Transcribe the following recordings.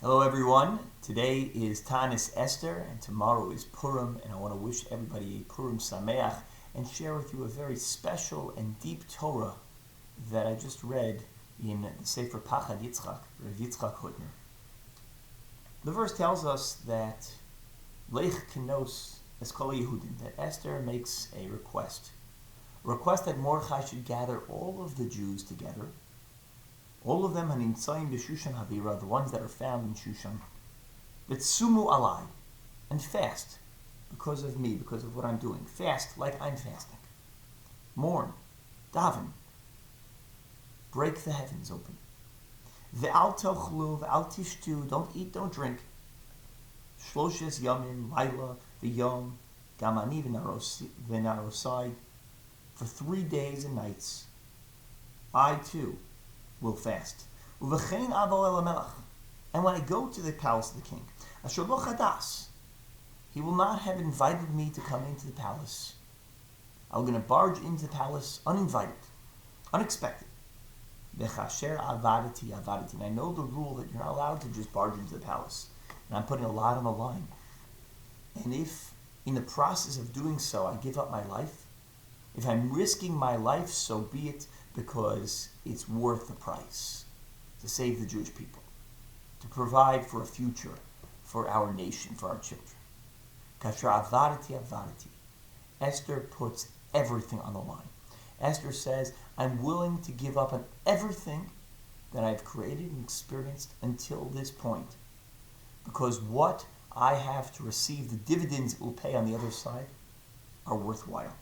Hello everyone, today is Tanis Esther and tomorrow is Purim, and I want to wish everybody a Purim Sameach and share with you a very special and deep Torah that I just read in the Sefer Pachad Yitzchak, Rav Yitzchak Hutner. The verse tells us that Lech Kenos Eskol Yehudim, that Esther makes a request that Mordechai should gather all of the Jews together, all of them hanimtzayim b'Shushan Habira, the ones that are found in Shushan, v'tsumu alai, and fast because of me, because of what I'm doing. Fast like I'm fasting. Mourn, daven, break the heavens open. Ve'al tochlu, ve'al tishtu, don't eat, don't drink. Shloshes yamim, laila, v'yom, gamani v'narosai, for 3 days and nights. I too will fast. And when I go to the palace of the king, Asher lo chadas, he will not have invited me to come into the palace. I'm going to barge into the palace uninvited, unexpected. And I know the rule that you're not allowed to just barge into the palace. And I'm putting a lot on the line. And if in the process of doing so I give up my life, if I'm risking my life, so be it, because it's worth the price to save the Jewish people, to provide for a future for our nation, for our children. Kasher avadati. Esther puts everything on the line. Esther says, I'm willing to give up on everything that I've created and experienced until this point, because what I have to receive, the dividends it will pay on the other side, are worthwhile.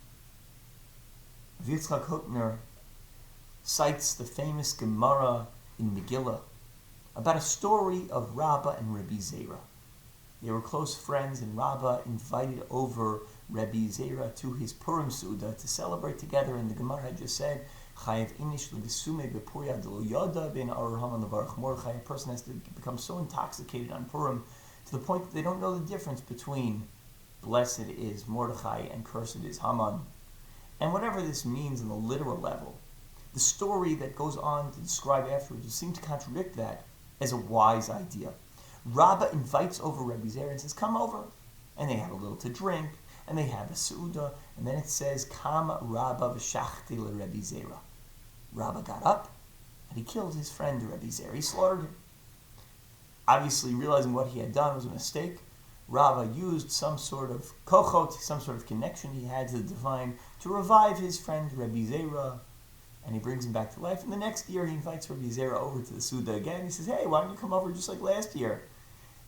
Yitzchak Hutner cites the famous Gemara in Megillah about a story of Rabbah and Rabbi Zera. They were close friends, and Rabbah invited over Rabbi Zera to his Purim Suda to celebrate together. And the Gemara had just said, Chayev inish l'gisume b'Purim d'lo yada ben Avraham levarach Mordechai. A person has to become so intoxicated on Purim to the point that they don't know the difference between blessed is Mordechai and cursed is Haman. And whatever this means on the literal level, the story that goes on to describe afterwards seems to contradict that as a wise idea. Rabbah invites over Rabbi Zera and says, come over. And they have a little to drink, and they have a Seudah, and then it says, Kam Rabbah v'shachti Rabbi Zera. Rabbah got up, and he killed his friend Rabbi Zera. He slaughtered him. Obviously, realizing what he had done was a mistake, Rabbah used some sort of kochot, some sort of connection he had to the divine, to revive his friend Rabbi Zera, and he brings him back to life. And the next year, he invites Rabbi Zera over to the Suda again. He says, hey, why don't you come over just like last year?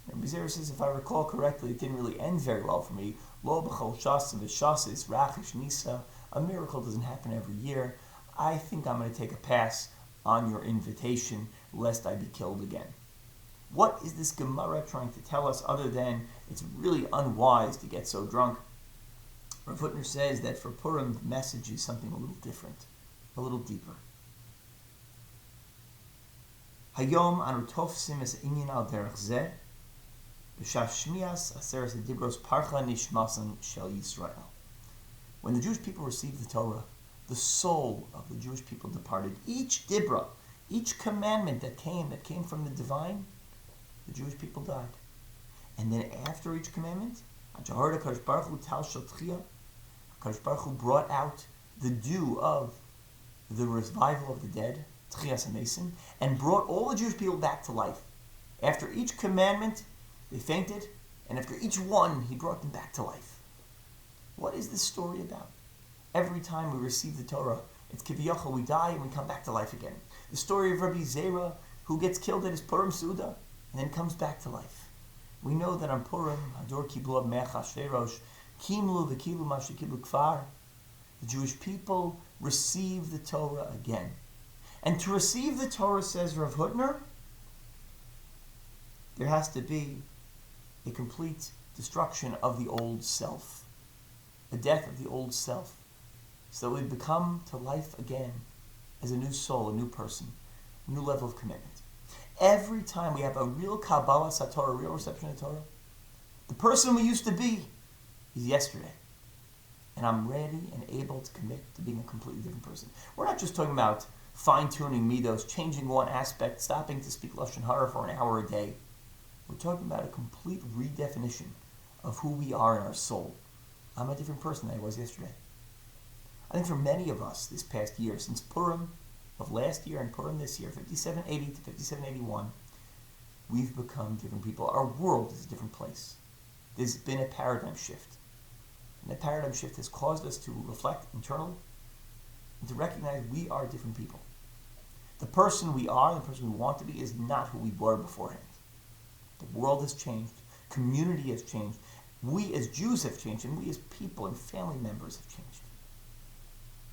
And Rabbi Zera says, if I recall correctly, it didn't really end very well for me. Lo b'chol shasa v'shasa rachish nisa. A miracle doesn't happen every year. I think I'm going to take a pass on your invitation, lest I be killed again. What is this Gemara trying to tell us other than it's really unwise to get so drunk? Rav Hutner says that for Purim, the message is something a little different, a little deeper. Hayom anu tofsim es inyan al derech zeh, b'shav shmias aseres dibros parcha nishmasan shel Yisrael. When the Jewish people received the Torah, the soul of the Jewish people departed. Each dibra, each commandment that came from the divine, the Jewish people died. And then after each commandment, HaKadosh Baruch Hu brought out the dew of the revival of the dead, Tchias HaMesim, and brought all the Jewish people back to life. After each commandment, they fainted, and after each one, he brought them back to life. What is this story about? Every time we receive the Torah, it's Kiviyachal, we die and we come back to life again. The story of Rabbi Zera, who gets killed at his Purim Suda, and then comes back to life. We know that on Purim, Hador Kiblu Ab Me'ach Ashverosh, Kimlu V'Kilu Mashikiblu Kfar, the Jewish people receive the Torah again. And to receive the Torah, says Rav Hutner, there has to be a complete destruction of the old self, a death of the old self, so that we become to life again as a new soul, a new person, a new level of commitment. Every time we have a real Kabbalah Satorah, a real reception of Torah, the person we used to be is yesterday. And I'm ready and able to commit to being a completely different person. We're not just talking about fine-tuning midos, changing one aspect, stopping to speak Lashon Hara for an hour a day. We're talking about a complete redefinition of who we are in our soul. I'm a different person than I was yesterday. I think for many of us this past year, since Purim of last year and Purim this year, 5780 to 5781, we've become different people. Our world is a different place. There's been a paradigm shift. And that paradigm shift has caused us to reflect internally and to recognize we are different people. The person we are, the person we want to be, is not who we were beforehand. The world has changed. Community has changed. We as Jews have changed, and we as people and family members have changed.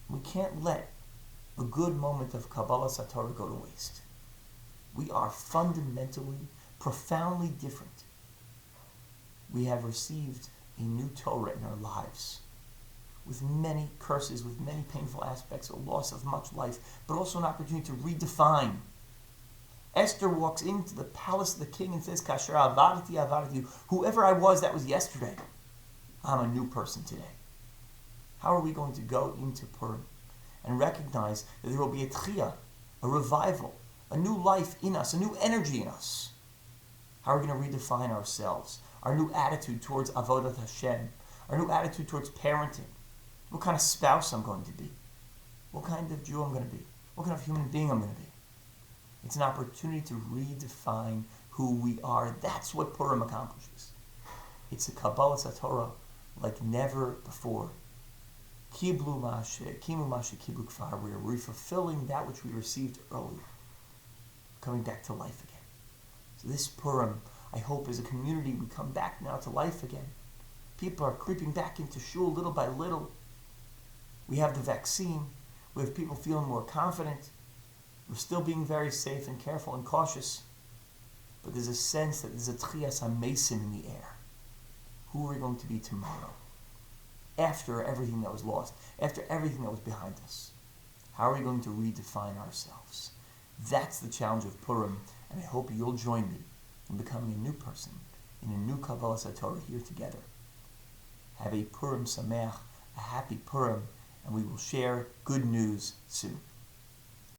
We can't let a good moment of Kabbalah Satorah go to waste. We are fundamentally, profoundly different. We have received a new Torah in our lives, with many curses, with many painful aspects, a loss of much life, but also an opportunity to redefine. Esther walks into the palace of the king and says, Kasher avarti, whoever I was, that was yesterday. I'm a new person today. How are we going to go into Purim and recognize that there will be a tchiyah, a revival, a new life in us, a new energy in us? How are we going to redefine ourselves, our new attitude towards Avodat Hashem, our new attitude towards parenting, what kind of spouse I'm going to be, what kind of Jew I'm going to be, what kind of human being I'm going to be. It's an opportunity to redefine who we are. That's what Purim accomplishes. It's a Kabbalah Satorah like never before. Kiblu Mashe, Kimu Mashe, Kiblu Kfar. We are refulfilling that which we received earlier, coming back to life again. So this Purim, I hope, as a community, we come back now to life again. People are creeping back into shul little by little. We have the vaccine. We have people feeling more confident. We're still being very safe and careful and cautious. But there's a sense that there's a tchiyas hamesim in the air. Who are we going to be tomorrow? After everything that was lost, after everything that was behind us, how are we going to redefine ourselves? That's the challenge of Purim, and I hope you'll join me in becoming a new person, in a new Kabbalah Satorah here together. Have a Purim Sameach, a happy Purim, and we will share good news soon.